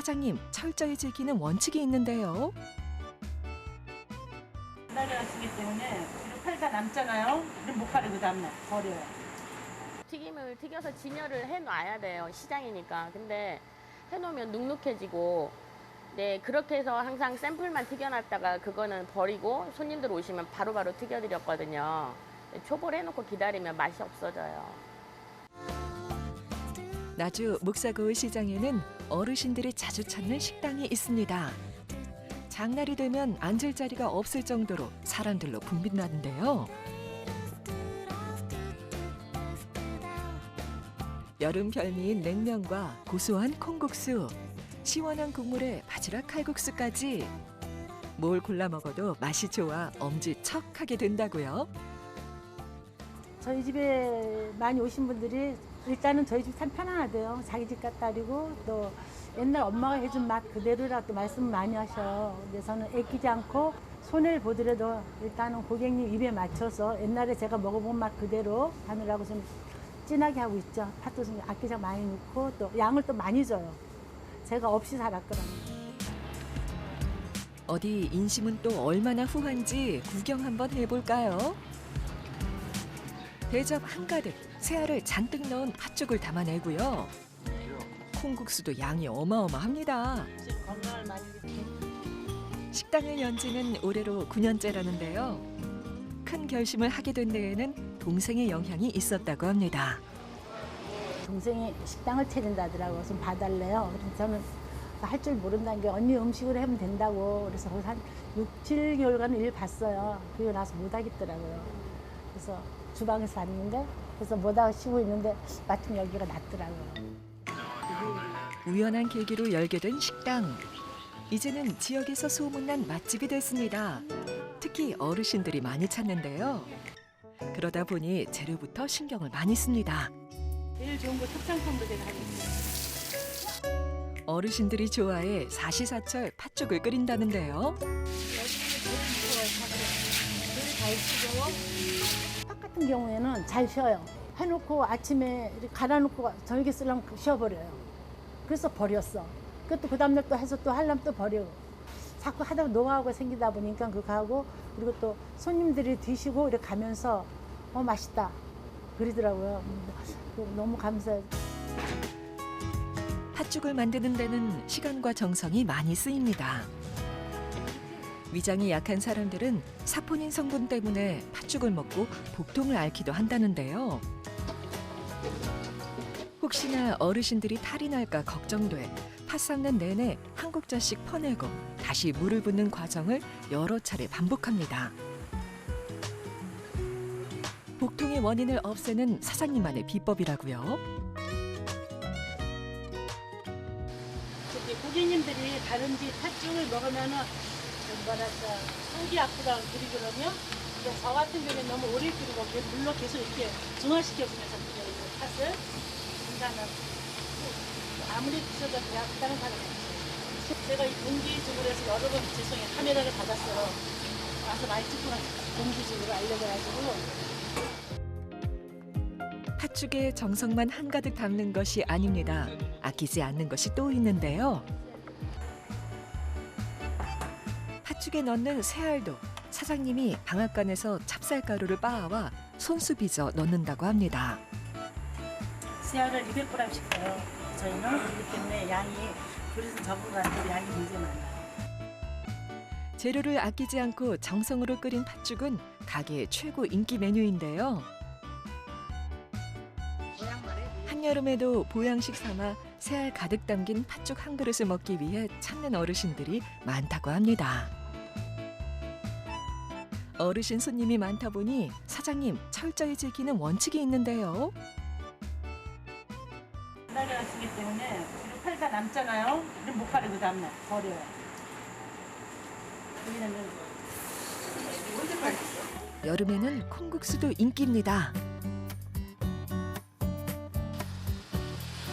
사장님 철저히 지키는 원칙이 있는데요. 기다려지기 때문에 이렇게 팔다 남잖아요. 그럼 못 팔고 그 다음날 버려요. 튀김을 튀겨서 진열을 해놔야 돼요. 시장이니까. 근데 해놓으면 눅눅해지고, 네, 그렇게 해서 항상 샘플만 튀겨놨다가 그거는 버리고 손님들 오시면 바로바로 튀겨드렸거든요. 초벌 해놓고 기다리면 맛이 없어져요. 나주 묵사고을 시장에는 어르신들이 자주 찾는 식당이 있습니다. 장날이 되면 앉을 자리가 없을 정도로 사람들로 붐빈다는데요. 여름 별미인 냉면과 고소한 콩국수, 시원한 국물에 바지락 칼국수까지 뭘 골라 먹어도 맛이 좋아 엄지척하게 된다고요. 저희 집에 많이 오신 분들이 일단은 저희 집 참 편안하대요. 자기 집 같다리고 또 옛날 엄마가 해준 맛 그대로라 또 말씀 많이 하셔. 근데 저는 애끼지 않고 손해를 보더라도 일단은 고객님 입에 맞춰서 옛날에 제가 먹어본 맛 그대로 하느라고 좀 진하게 하고 있죠. 팥도 좀 아끼장 많이 넣고 또 양을 또 많이 줘요. 제가 없이 살았거든요. 어디 인심은 또 얼마나 후한지 구경 한번 해볼까요? 대접 한가득 새알을 잔뜩 넣은 팥죽을 담아내고요. 콩국수도 양이 어마어마합니다. 건강을 많이 지키고. 식당을 연 지는 올해로 9년째라는데요. 큰 결심을 하게 된 데에는 동생의 영향이 있었다고 합니다. 동생이 식당을 차린다더라고. 좀 봐달래요. 그래서 저는 할 줄 모른다는 게 언니 음식으로 하면 된다고. 그래서 거기서 한 6, 7개월간 일 봤어요. 그리고 나서 못 하겠더라고요. 그래서 주방에서 봤는데 그래서 못 하시고 있는데 마침 여기가 낫더라고요. 우연한 계기로 열게 된 식당. 이제는 지역에서 소문난 맛집이 됐습니다. 특히 어르신들이 많이 찾는데요. 그러다 보니 재료부터 신경을 많이 씁니다. 제일 좋은 거 특산품도 제가 하고 있어요. 어르신들이 좋아해 사시사철 팥죽을 끓인다는데요. 팥 같은 경우에는 잘 쉬어요. 해놓고 아침에 이렇게 갈아놓고 저녁에 쓰려면 쉬어버려요. 그래서 버렸어. 그것도 그 다음날 또 해서 또 하려면 또 버려. 자꾸 하다가 노하우가 생기다 보니까 그거 하고 그리고 또 손님들이 드시고 이렇게 가면서 맛있다 그러더라고요. 너무 감사해요. 팥죽을 만드는 데는 시간과 정성이 많이 쓰입니다. 위장이 약한 사람들은 사포닌 성분 때문에 팥죽을 먹고 복통을 앓기도 한다는데요. 혹시나 어르신들이 탈이 날까 걱정돼 팥 삶는 내내 한 국자씩 퍼내고 다시 물을 붓는 과정을 여러 차례 반복합니다. 복통의 원인을 없애는 사장님만의 비법이라고요. 특히 고객님들이 다른 집 팥죽을 먹으면은 뭐랄까 속이 아프다 그러거든요. 근데 저 같은 경우는 너무 오래 끓이고 물로 계속 이렇게 중화시켜주면서 끓여요. 팥을. 그러니까는 아무리 드셔도 배 아프다는 사람이 없어요. 제가 이 공기죽으로 해서 여러 번 죄송해요. 카메라를 받았어요. 와서 많이 찍고 가서 공기죽으로 알려줘가지고. 팥죽에 정성만 한가득 담는 것이 아닙니다. 아끼지 않는 것이 또 있는데요. 팥죽에 넣는 새알도 사장님이 방앗간에서 찹쌀가루를 빻아와 손수 빚어 넣는다고 합니다. 새알을 200g씩 써요. 저희는 그렇기 때문에 양이 그릇은 적은 것 같아도 양이 굉장히 많아요. 재료를 아끼지 않고 정성으로 끓인 팥죽은 가게의 최고 인기 메뉴인데요. 한여름에도 보양식 삼아 새알 가득 담긴 팥죽 한 그릇을 먹기 위해 찾는 어르신들이 많다고 합니다. 어르신 손님이 많다 보니 사장님 철저히 지키는 원칙이 있는데요. 기다려지기 때문에 이렇게 팔다 남잖아요. 그럼 못 팔고 그 다음날 버려요. 왜냐면 여름에는 콩국수도 인기입니다.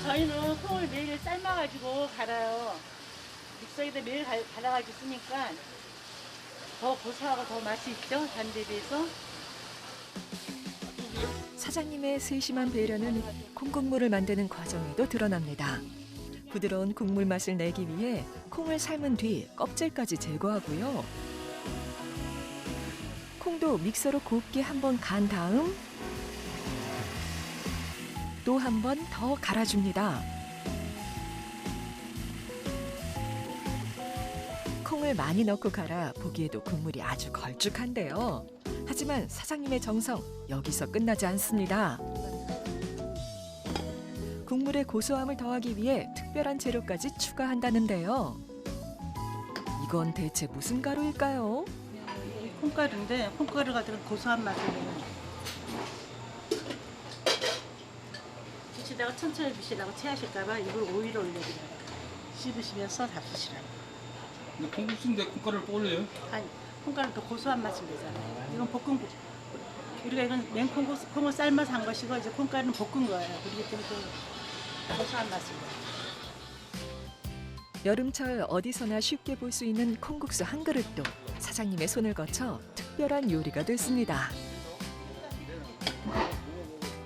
저희는 콩을 매일 삶아가지고 갈아요. 믹서기에 매일 갈아가지고 쓰니까 더 고소하고 더 맛이 있죠. 다른 데 비해서. 사장님의 세심한 배려는 콩국물을 만드는 과정에도 드러납니다. 부드러운 국물 맛을 내기 위해 콩을 삶은 뒤 껍질까지 제거하고요. 콩도 믹서로 곱게 한번 간 다음 또 한 번 더 갈아줍니다. 콩을 많이 넣고 갈아 보기에도 국물이 아주 걸쭉한데요. 하지만 사장님의 정성 여기서 끝나지 않습니다. 국물의 고소함을 더하기 위해 특별한 재료까지 추가한다는데요. 이건 대체 무슨 가루일까요? 콩가루인데 콩가루가 들은 고소한 맛을 내요. 드시다가 천천히 드시라고 체하실까봐 이걸 오일을 올려드려요. 씹으시면서 잡수시라고. 근데 콩국수인데 콩가루를 또 올려요? 아니, 콩가루는 더 고소한 맛을 내잖아요. 이건 볶은 우리가 이건 콩을 삶아서 한 것이고 이제 콩가루는 볶은 거예요. 그렇기 때문에 또 고소한 맛을 내요. 여름철 어디서나 쉽게 볼 수 있는 콩국수 한 그릇도 사장님의 손을 거쳐 특별한 요리가 됐습니다.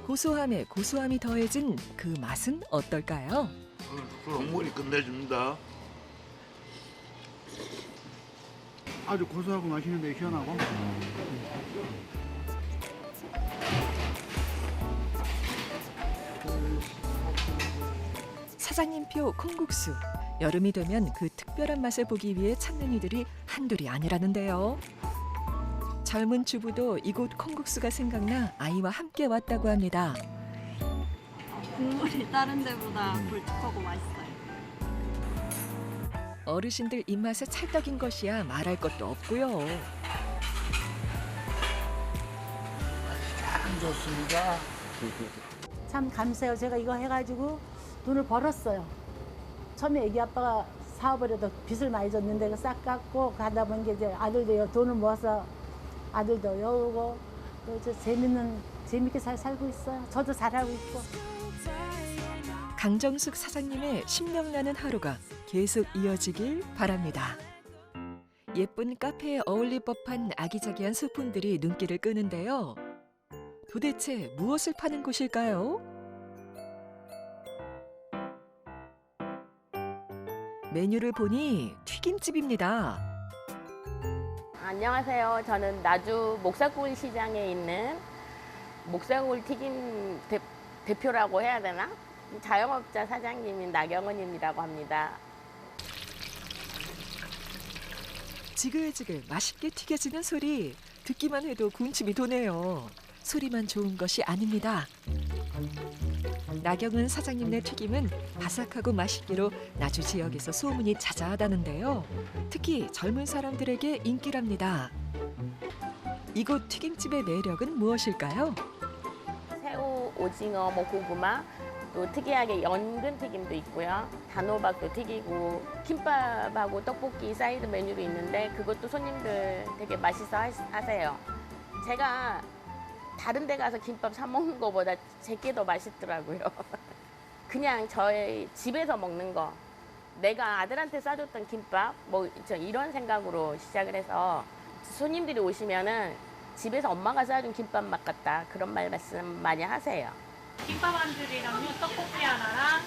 고소함에 고소함이 더해진 그 맛은 어떨까요? 국물이 끝내줍니다. 아주 고소하고 맛있는데 시원하고. 사장님표 콩국수. 여름이 되면 그 특별한 맛을 보기 위해 찾는 이들이 한둘이 아니라는데요. 젊은 주부도 이곳 콩국수가 생각나 아이와 함께 왔다고 합니다. 국물이 다른 데보다 걸쭉하고 맛있어요. 어르신들 입맛에 찰떡인 것이야 말할 것도 없고요. 참 좋습니다. 참 감사해요. 제가 이거 해가지고 돈을 벌었어요. 처음에 애기 아빠가 사업을 해도 빚을 많이 졌는데 그 싹 갚고 가다 보니까 이제 아들도 돈을 모아서 아들도 여우고 또 이제 재밌게 잘 살고 있어요. 저도 잘하고 있고. 강정숙 사장님의 신명나는 하루가 계속 이어지길 바랍니다. 예쁜 카페에 어울릴 법한 아기자기한 소품들이 눈길을 끄는데요. 도대체 무엇을 파는 곳일까요? 메뉴를 보니 튀김집입니다. 안녕하세요. 저는 나주 목사골 시장에 있는 목사골 튀김 대표라고 해야 되나? 자영업자 사장님인 나경은이라고 합니다. 지글지글 맛있게 튀겨지는 소리 듣기만 해도 군침이 도네요. 소리만 좋은 것이 아닙니다. 나경은 사장님네 튀김은 바삭하고 맛있기로 나주 지역에서 소문이 자자하다는데요. 특히 젊은 사람들에게 인기랍니다. 이곳 튀김집의 매력은 무엇일까요? 새우, 오징어, 고구마, 또 특이하게 연근 튀김도 있고요. 단호박도 튀기고 김밥하고 떡볶이 사이드 메뉴도 있는데 그것도 손님들 되게 맛있어 하세요. 제가 다른 데 가서 김밥 사 먹는 거보다 제게 더 맛있더라고요. 그냥 저희 집에서 먹는 거. 내가 아들한테 싸줬던 김밥 이런 생각으로 시작을 해서 손님들이 오시면은 집에서 엄마가 싸준 김밥 맛 같다. 그런 말씀 많이 하세요. 김밥 한 줄이랑요, 떡볶이 하나랑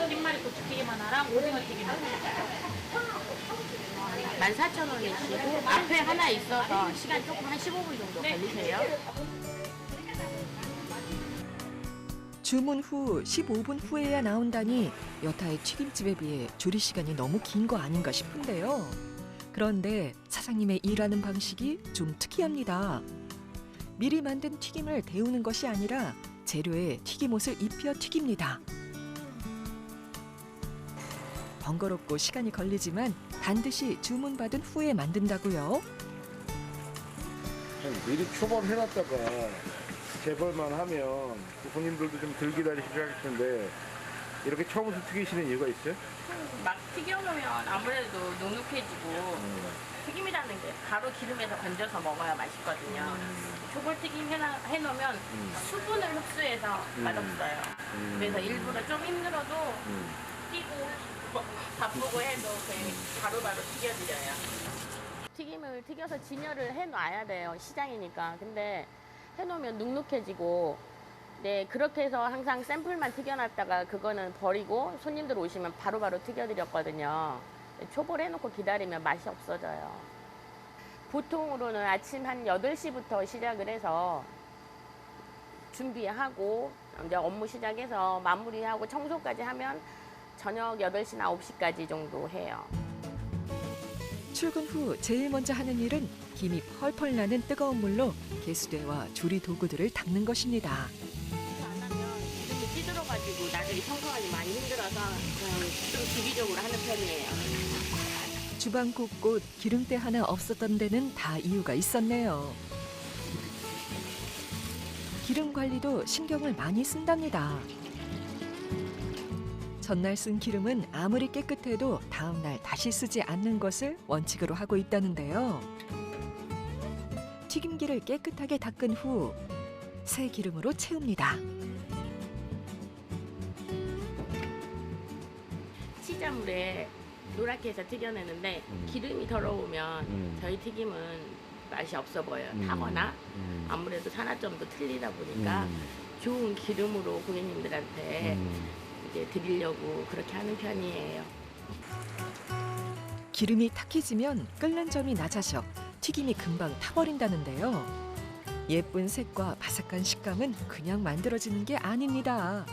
흰마리 고추튀김 하나랑 오징어 튀김 하나. 14,000원이시고 앞에 하나 있어서 시간 조금 한 15분 정도 걸리세요. 주문 후 15분 후에야 나온다니 여타의 튀김집에 비해 조리 시간이 너무 긴 거 아닌가 싶은데요. 그런데 사장님의 일하는 방식이 좀 특이합니다. 미리 만든 튀김을 데우는 것이 아니라 재료에 튀김옷을 입혀 튀깁니다. 번거롭고 시간이 걸리지만 반드시 주문받은 후에 만든다고요. 미리 초밥해놨다가 재벌만 하면 손님들도 좀 덜 기다리시고 할 텐데 이렇게 처음부터 튀기시는 이유가 있어요? 막 튀겨놓으면 아무래도 눅눅해지고 튀김이라는 게 바로 기름에서 건져서 먹어야 맛있거든요. 초벌튀김 해놓으면 수분을 흡수해서 맛없어요. 그래서 일부러 좀 힘들어도 튀고 바쁘고 해도 그냥 바로바로 튀겨드려요. 튀김을 튀겨서 진열을 해놔야 돼요. 시장이니까. 근데 해놓으면 눅눅해지고 네, 그렇게 해서 항상 샘플만 튀겨놨다가 그거는 버리고 손님들 오시면 바로바로 튀겨드렸거든요. 초벌 해놓고 기다리면 맛이 없어져요. 보통으로는 아침 한 8시부터 시작을 해서 준비하고 이제 업무 시작해서 마무리하고 청소까지 하면 저녁 8시나 9시까지 정도 해요. 출근 후 제일 먼저 하는 일은 김이 펄펄 나는 뜨거운 물로 개수대와 조리 도구들을 닦는 것입니다. 안 하면 기름이 찌들어가지고 나중에 청소하기 많이 힘들어서 그냥 좀 주기적으로 하는 편이에요. 주방 곳곳 기름때 하나 없었던 데는 다 이유가 있었네요. 기름 관리도 신경을 많이 쓴답니다. 전날 쓴 기름은 아무리 깨끗해도 다음날 다시 쓰지 않는 것을 원칙으로 하고 있다는데요. 튀김기를 깨끗하게 닦은 후 새 기름으로 채웁니다. 치자물에 노랗게 해서 튀겨내는데 기름이 더러우면 저희 튀김은 맛이 없어 보여요. 타거나 아무래도 산화점도 틀리다 보니까 좋은 기름으로 고객님들한테 이제 드리려고 그렇게 하는 편이에요. 기름이 탁해지면 끓는 점이 낮아져 튀김이 금방 타버린다는데요. 예쁜 색과 바삭한 식감은 그냥 만들어지는 게 아닙니다.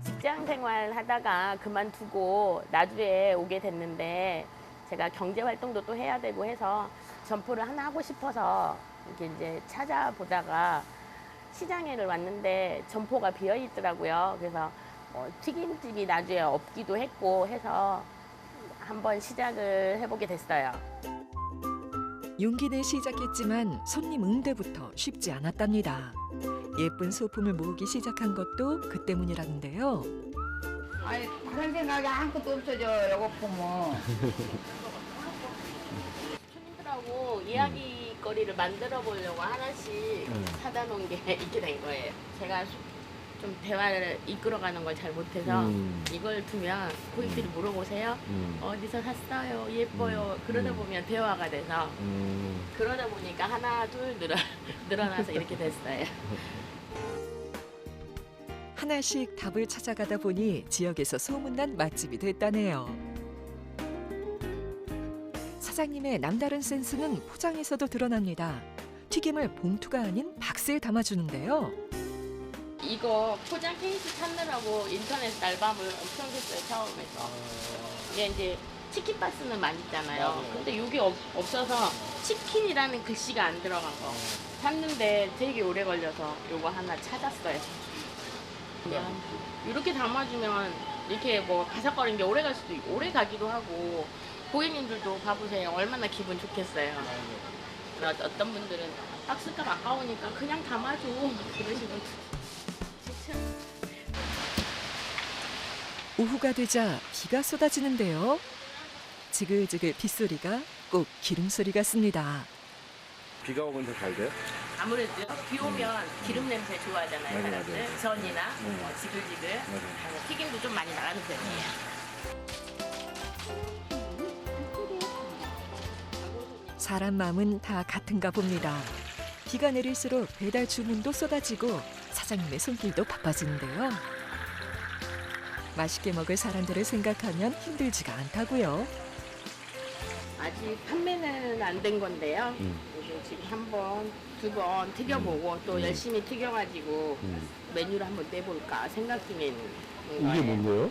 직장 생활 하다가 그만두고 나주에 오게 됐는데 제가 경제 활동도 또 해야 되고 해서 점포를 하나 하고 싶어서 이렇게 이제 찾아보다가 시장에를 왔는데 점포가 비어 있더라고요. 그래서 튀김집이 나주에 없기도 했고 해서 한번 시작을 해보게 됐어요. 용기 내 시작했지만 손님 응대부터 쉽지 않았답니다. 예쁜 소품을 모으기 시작한 것도 그 때문이라는데요. 아니 다른 생각이 아무것도 없어져. 요거 보면 손님들하고 이야기거리를 만들어 보려고 하나씩 사다 놓은 게 있게 된 거예요. 제가 좀 대화를 이끌어가는 걸 잘 못해서 이걸 두면 고객들이 물어보세요. 어디서 샀어요? 예뻐요. 그러다 보면 대화가 돼서 그러다 보니까 하나 둘 늘어나서 이렇게 됐어요. 하나씩 답을 찾아가다 보니 지역에서 소문난 맛집이 됐다네요. 사장님의 남다른 센스는 포장에서도 드러납니다. 튀김을 봉투가 아닌 박스에 담아주는데요. 이거 포장 케이스 찾느라고 인터넷 알밤을 엄청 했어요, 처음에서. 이게 이제 치킨 박스는 많이 있잖아요. 근데 이게 없어서 치킨이라는 글씨가 안 들어간 거. 샀는데 되게 오래 걸려서 이거 하나 찾았어요. 그냥 이렇게 담아주면 이렇게 뭐 바삭거리는 게 오래 갈 수도 있고, 오래 가기도 하고, 고객님들도 봐보세요. 얼마나 기분 좋겠어요. 어떤 분들은 박스값 아까우니까 그냥 담아줘. 그러시면 오후가 되자 비가 쏟아지는데요. 지글지글 빗소리가 꼭 기름소리 같습니다. 비가 오면 더 잘 돼요? 아무래도 비 오면 기름 냄새 좋아하잖아요, 맞아, 사람들. 맞아. 전이나 지글지글. 튀김도 좀 많이 나가는 편이에요. 사람 마음은 다 같은가 봅니다. 비가 내릴수록 배달 주문도 쏟아지고 사장님의 손길도 바빠지는데요. 맛있게 먹을 사람들을 생각하면 힘들지가 않다고요. 아직 판매는 안 된 건데요. 이제 지금 한 번, 두 번 튀겨보고 또 열심히 튀겨가지고 메뉴를 한번 내볼까 생각 중에 있는 거예요. 이게 뭔데요?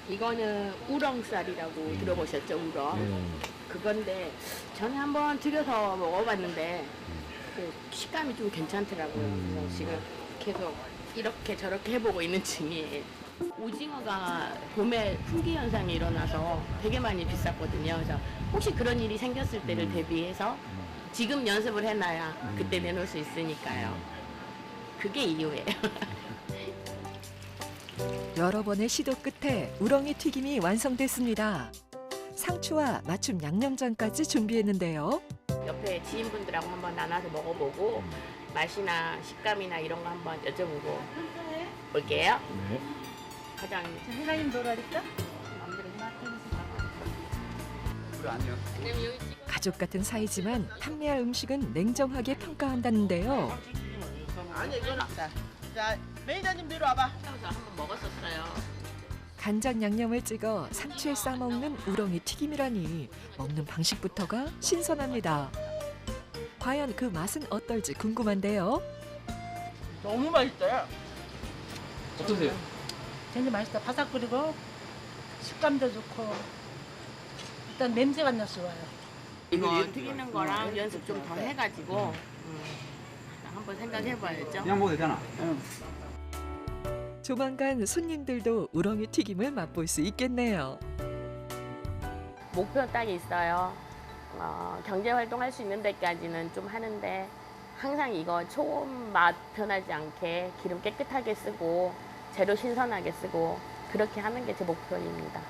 이거는 우렁쌀이라고 들어보셨죠, 우렁? 그건데 저는 한번 튀겨서 먹어봤는데 그 식감이 좀 괜찮더라고요. 그래서 지금 계속 이렇게 저렇게 해보고 있는 중이에요. 오징어가 봄에 품귀 현상이 일어나서 되게 많이 비쌌거든요. 그래서 혹시 그런 일이 생겼을 때를 대비해서 지금 연습을 해놔야 그때 내놓을 수 있으니까요. 그게 이유예요. 여러 번의 시도 끝에 우렁이 튀김이 완성됐습니다. 상추와 맞춤 양념장까지 준비했는데요. 옆에 지인분들하고 한번 나눠서 먹어보고 맛이나 식감이나 이런 거 한번 여쭤보고 올게요. 네. 과장님. 회장님 놀아줄까? 마음대로 아니요. 왜냐면 여기 찍어. 가족 같은 사이지만 판매할 음식은 냉정하게 평가한다는데요. 아니 이건 자, 매니저님 뒤로 와봐. 저 한번 먹었었어요. 간장 양념을 찍어 상추에 싸먹는 우렁이 튀김이라니 먹는 방식부터가 신선합니다. 과연 그 맛은 어떨지 궁금한데요. 너무 맛있어요. 어떠세요? 굉장히 맛있다. 바삭거리고 식감도 좋고 일단 냄새가 나서 좋아요. 이거 튀기는 거랑 연습 좀 더 해가지고 한번 생각해봐야죠. 그냥 먹어도 되잖아. 조만간 손님들도 우렁이 튀김을 맛볼 수 있겠네요. 목표 딱 있어요. 경제 활동할 수 있는 데까지는 좀 하는데 항상 이거 초음 맛 변하지 않게 기름 깨끗하게 쓰고 재료 신선하게 쓰고 그렇게 하는 게 제 목표입니다.